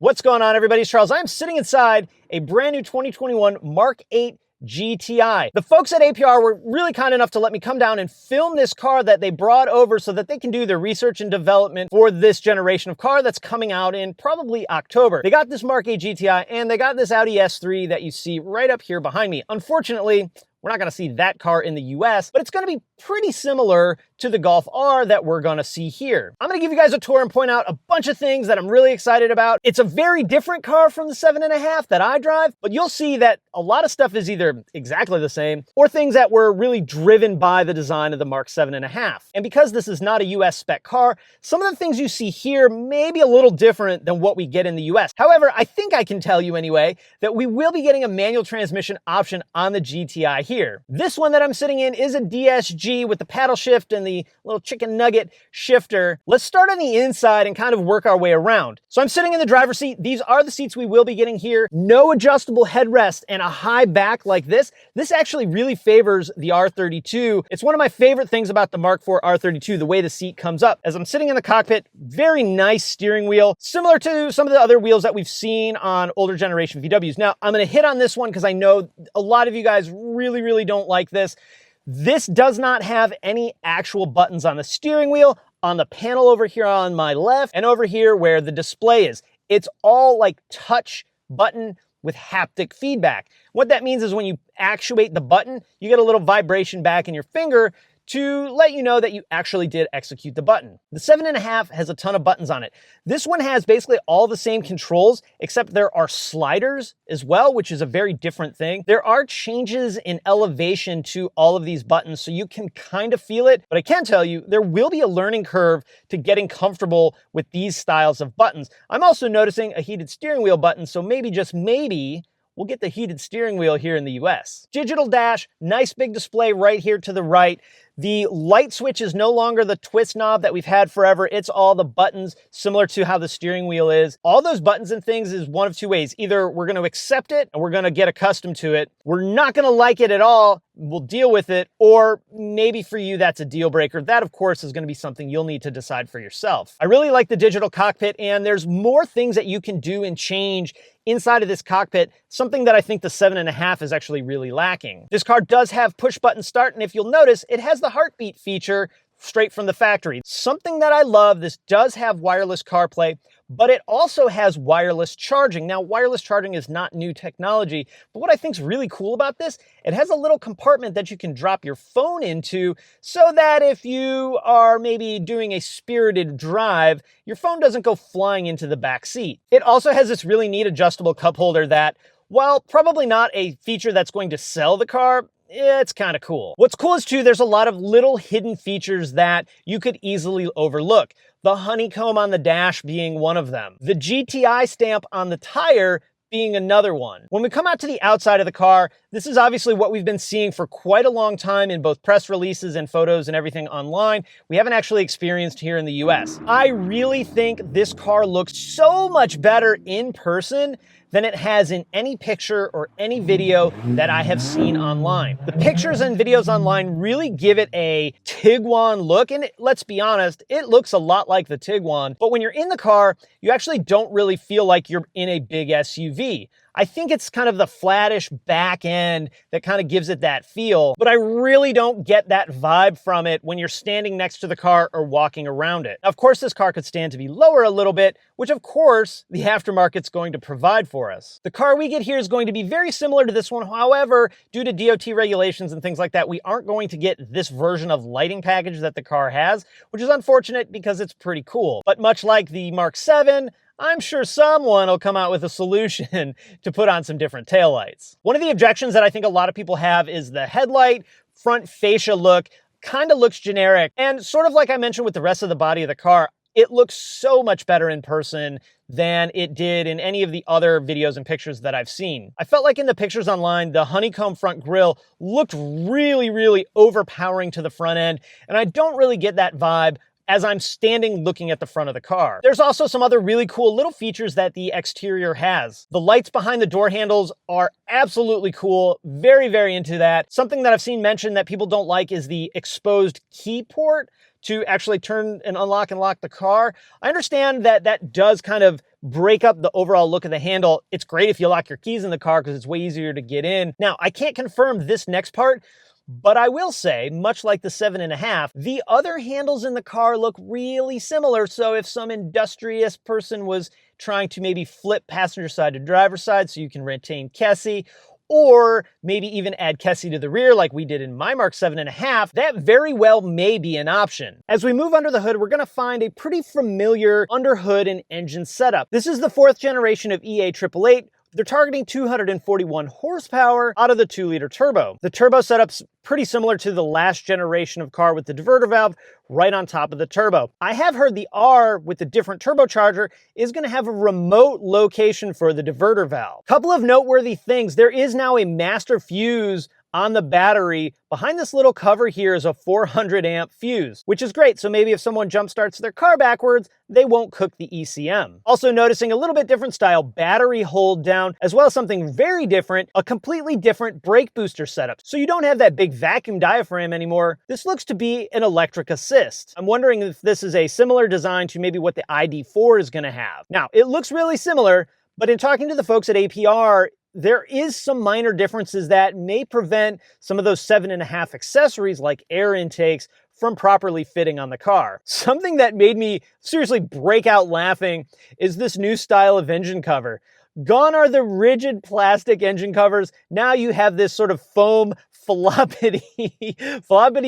What's going on, everybody? It's Charles. I'm sitting inside a brand new 2021 Mk8 GTI. The folks at APR were really kind enough to let me come down and film this car that they brought over so that they can do their research and development for this generation of car that's coming out in probably October. They got this Mk8 GTI and they got this Audi S3 that you see right up here behind me. Unfortunately, we're not going to see that car in the US, but it's going to be pretty similar to the Golf R that we're going to see here. I'm going to give you guys a tour and point out a bunch of things that I'm really excited about. It's a very different car from the 7.5 that I drive, but you'll see that a lot of stuff is either exactly the same or things that were really driven by the design of the Mark 7.5. And because this is not a US spec car, some of the things you see here may be a little different than what we get in the US. However, I think I can tell you anyway that we will be getting a manual transmission option on the GTI here. This one that I'm sitting in is a DSG with the paddle shift and the little chicken nugget shifter. Let's start on the inside and kind of work our way around. So I'm sitting in the driver's seat. These are the seats we will be getting here. No adjustable headrest and a high back like this. This actually really favors the R32. It's one of my favorite things about the Mark IV R32, the way the seat comes up. As I'm sitting in the cockpit, very nice steering wheel, similar to some of the other wheels that we've seen on older generation VWs. Now, I'm going to hit on this one because I know a lot of you guys really don't like this. This does not have any actual buttons on the steering wheel, on the panel over here on my left, and over here where the display is. It's all like touch button with haptic feedback. What that means is when you actuate the button, you get a little vibration back in your finger to let you know that you actually did execute the button. The 7.5 has a ton of buttons on it. This one has basically all the same controls, except there are sliders as well, which is a very different thing. There are changes in elevation to all of these buttons, so you can kind of feel it, but I can tell you there will be a learning curve to getting comfortable with these styles of buttons. I'm also noticing a heated steering wheel button, so maybe, just maybe, we'll get the heated steering wheel here in the US. Digital dash, nice big display right here to the right. The light switch is no longer the twist knob that we've had forever. It's all the buttons, similar to how the steering wheel is. All those buttons and things is one of two ways. Either we're going to accept it and we're going to get accustomed to it. We're not going to like it at all. We'll deal with it. Or maybe for you, that's a deal breaker. That, of course, is going to be something you'll need to decide for yourself. I really like the digital cockpit, and there's more things that you can do and change inside of this cockpit, something that I think the 7.5 is actually really lacking. This car does have push button start, and if you'll notice, it has the heartbeat feature straight from the factory. Something that I love, this does have wireless CarPlay, but it also has wireless charging. Now, wireless charging is not new technology, but what I think is really cool about this, it has a little compartment that you can drop your phone into so that if you are maybe doing a spirited drive, your phone doesn't go flying into the back seat. It also has this really neat adjustable cup holder that, while probably not a feature that's going to sell the car, it's kind of cool. What's cool is too, there's a lot of little hidden features that you could easily overlook. The honeycomb on the dash being one of them. The GTI stamp on the tire being another one. When we come out to the outside of the car, this is obviously what we've been seeing for quite a long time in both press releases and photos and everything online. We haven't actually experienced here in the US. I really think this car looks so much better in person than it has in any picture or any video that I have seen online. The pictures and videos online really give it a Tiguan look, and let's be honest, it looks a lot like the Tiguan, but when you're in the car, you actually don't really feel like you're in a big SUV. I think it's kind of the flattish back end that kind of gives it that feel, but I really don't get that vibe from it when you're standing next to the car or walking around it. Of course, this car could stand to be lower a little bit, which of course the aftermarket's going to provide for us. The car we get here is going to be very similar to this one. However, due to DOT regulations and things like that, we aren't going to get this version of lighting package that the car has, which is unfortunate because it's pretty cool. But much like the Mark 7, I'm sure someone will come out with a solution to put on some different taillights. One of the objections that I think a lot of people have is the headlight front fascia look kind of looks generic. And sort of like I mentioned with the rest of the body of the car, it looks so much better in person than it did in any of the other videos and pictures that I've seen. I felt like in the pictures online, the honeycomb front grille looked really overpowering to the front end, and I don't really get that vibe as I'm standing looking at the front of the car. There's also some other really cool little features that the exterior has. The lights behind the door handles are absolutely cool. Very into that. Something that I've seen mentioned that people don't like is the exposed key port. to actually turn and unlock and lock the car. I understand that that does kind of break up the overall look of the handle. It's great if you lock your keys in the car because it's way easier to get in. Now, I can't confirm this next part, but I will say, much like the 7.5, the other handles in the car look really similar. So if some industrious person was trying to maybe flip passenger side to driver side so you can retain Kessie, or maybe even add Kessie to the rear like we did in my Mark 7.5, that very well may be an option. As we move under the hood, we're gonna find a pretty familiar under hood and engine setup. This is the 4th generation of EA 888. They're targeting 241 horsepower out of the 2-liter turbo. The turbo setup's pretty similar to the last generation of car with the diverter valve right on top of the turbo. I have heard the R with the different turbocharger is going to have a remote location for the diverter valve. Couple of noteworthy things. There is now a master fuse on the battery. Behind this little cover here is a 400 amp fuse, which is great. So maybe if someone jump starts their car backwards, they won't cook the ECM. Also noticing a little bit different style battery hold down, as well as something very different, a completely different brake booster setup. So you don't have that big vacuum diaphragm anymore. This looks to be an electric assist. I'm wondering if this is a similar design to maybe what the ID4 is gonna have. Now, it looks really similar, but in talking to the folks at APR, there is some minor differences that may prevent some of those 7.5 accessories like air intakes from properly fitting on the car. Something that made me seriously break out laughing is this new style of engine cover. Gone are the rigid plastic engine covers. Now you have this sort of foam floppity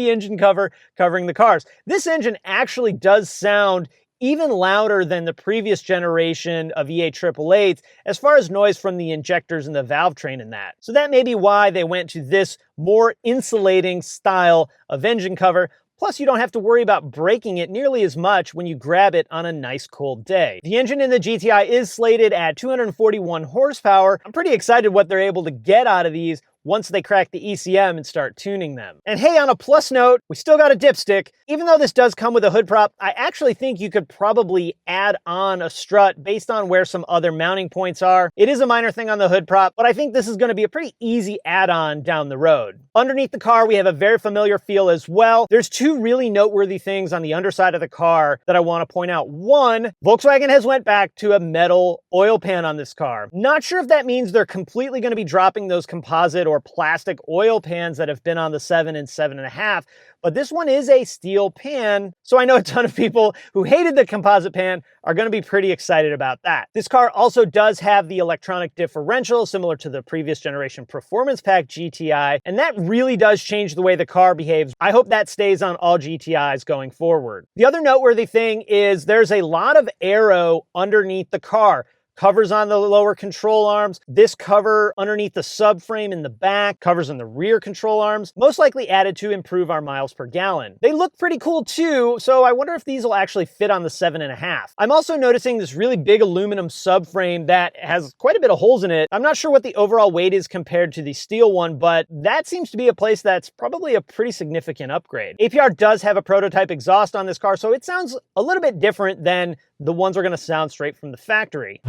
engine cover covering the cars. This engine actually does sound even louder than the previous generation of EA 888s as far as noise from the injectors and the valve train and that. So that may be why they went to this more insulating style of engine cover. Plus, you don't have to worry about breaking it nearly as much when you grab it on a nice cold day. The engine in the GTI is slated at 241 horsepower. I'm pretty excited what they're able to get out of these once they crack the ECM and start tuning them. And hey, on a plus note, we still got a dipstick. Even though this does come with a hood prop, I actually think you could probably add on a strut based on where some other mounting points are. It is a minor thing on the hood prop, but I think this is gonna be a pretty easy add-on down the road. Underneath the car, we have a very familiar feel as well. There's two really noteworthy things on the underside of the car that I wanna point out. One, Volkswagen has went back to a metal oil pan on this car. Not sure if that means they're completely gonna be dropping those composite or plastic oil pans that have been on the 7 and 7.5, but this one is a steel pan, so I know a ton of people who hated the composite pan are going to be pretty excited about that. This car also does have the electronic differential, similar to the previous generation Performance Pack GTI, and that really does change the way the car behaves. I hope that stays on all GTIs going forward. The other noteworthy thing is there's a lot of aero underneath the car. Covers on the lower control arms, this cover underneath the subframe in the back, covers on the rear control arms, most likely added to improve our miles per gallon. They look pretty cool too, so I wonder if these will actually fit on the 7.5. I'm also noticing this really big aluminum subframe that has quite a bit of holes in it. I'm not sure what the overall weight is compared to the steel one, but that seems to be a place that's probably a pretty significant upgrade. APR does have a prototype exhaust on this car, so it sounds a little bit different than the ones are going to sound straight from the factory.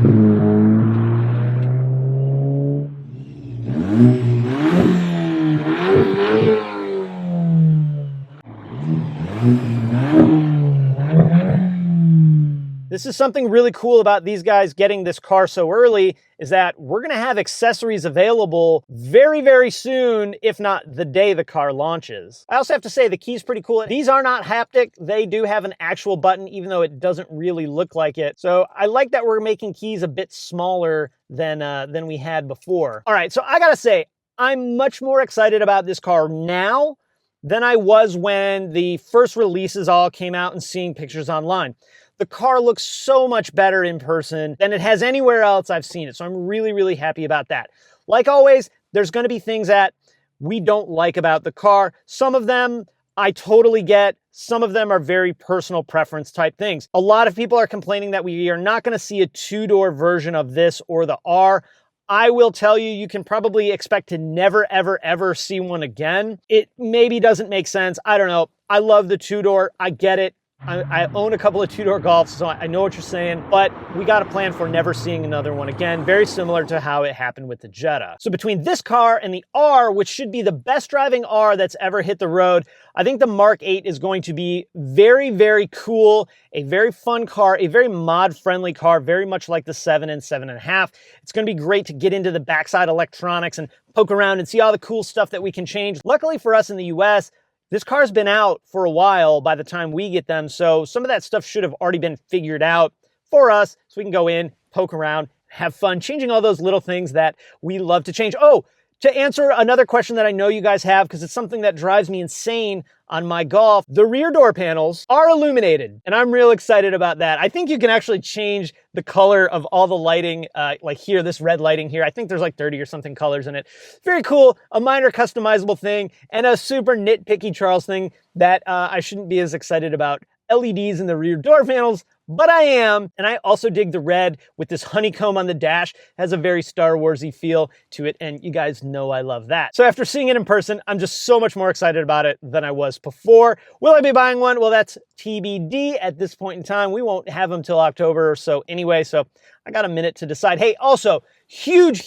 This is something really cool about these guys getting this car so early, is that we're going to have accessories available very, very soon, if not the day the car launches. I also have to say the key's pretty cool. These are not haptic. They do have an actual button, even though it doesn't really look like it. So I like that we're making keys a bit smaller than we had before. All right, so I gotta say, I'm much more excited about this car now than I was when the first releases all came out and seeing pictures online. The car looks so much better in person than it has anywhere else I've seen it. So I'm really, really happy about that. Like always, there's going to be things that we don't like about the car. Some of them I totally get. Some of them are very personal preference type things. A lot of people are complaining that we are not going to see a two-door version of this or the R. I will tell you, you can probably expect to never, ever, ever see one again. It maybe doesn't make sense. I don't know. I love the two-door. I get it. I own a couple of two-door Golfs, so I know what you're saying, but we got a plan for never seeing another one again, very similar to how it happened with the Jetta. So between this car and the R, which should be the best driving R that's ever hit the road, I think the Mark 8 is going to be very, very cool, a very fun car, a very mod-friendly car, very much like the 7 and 7.5. It's going to be great to get into the backside electronics and poke around and see all the cool stuff that we can change. Luckily for us in the US, this car's been out for a while by the time we get them, so some of that stuff should have already been figured out for us, so we can go in, poke around, have fun, changing all those little things that we love to change. Oh, to answer another question that I know you guys have, because it's something that drives me insane on my Golf, the rear door panels are illuminated, and I'm real excited about that. I think you can actually change the color of all the lighting, like here, this red lighting here. I think there's like 30 or something colors in it. Very cool, a minor customizable thing, and a super nitpicky Charles thing that I shouldn't be as excited about LEDs in the rear door panels, but I am. And I also dig the red with this honeycomb on the dash. It has a very Star Wars-y feel to it, and you guys know I love that. So after seeing it in person, I'm just so much more excited about it than I was before. Will I be buying one? Well, that's TBD at this point in time. We won't have them till October or so anyway, so I got a minute to decide. Hey, also, huge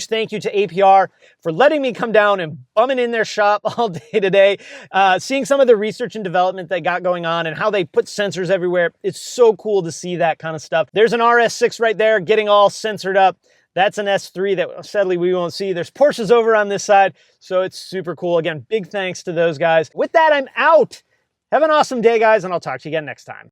thank you to APR for letting me come down and bumming in their shop all day today. Seeing some of the research and development they got going on and how they put sensors everywhere. It's so cool to see that kind of stuff. There's an RS6 right there getting all sensored up. That's an S3 that sadly we won't see. There's Porsches over on this side, so it's super cool. Again, big thanks to those guys. With that, I'm out. Have an awesome day, guys, and I'll talk to you again next time.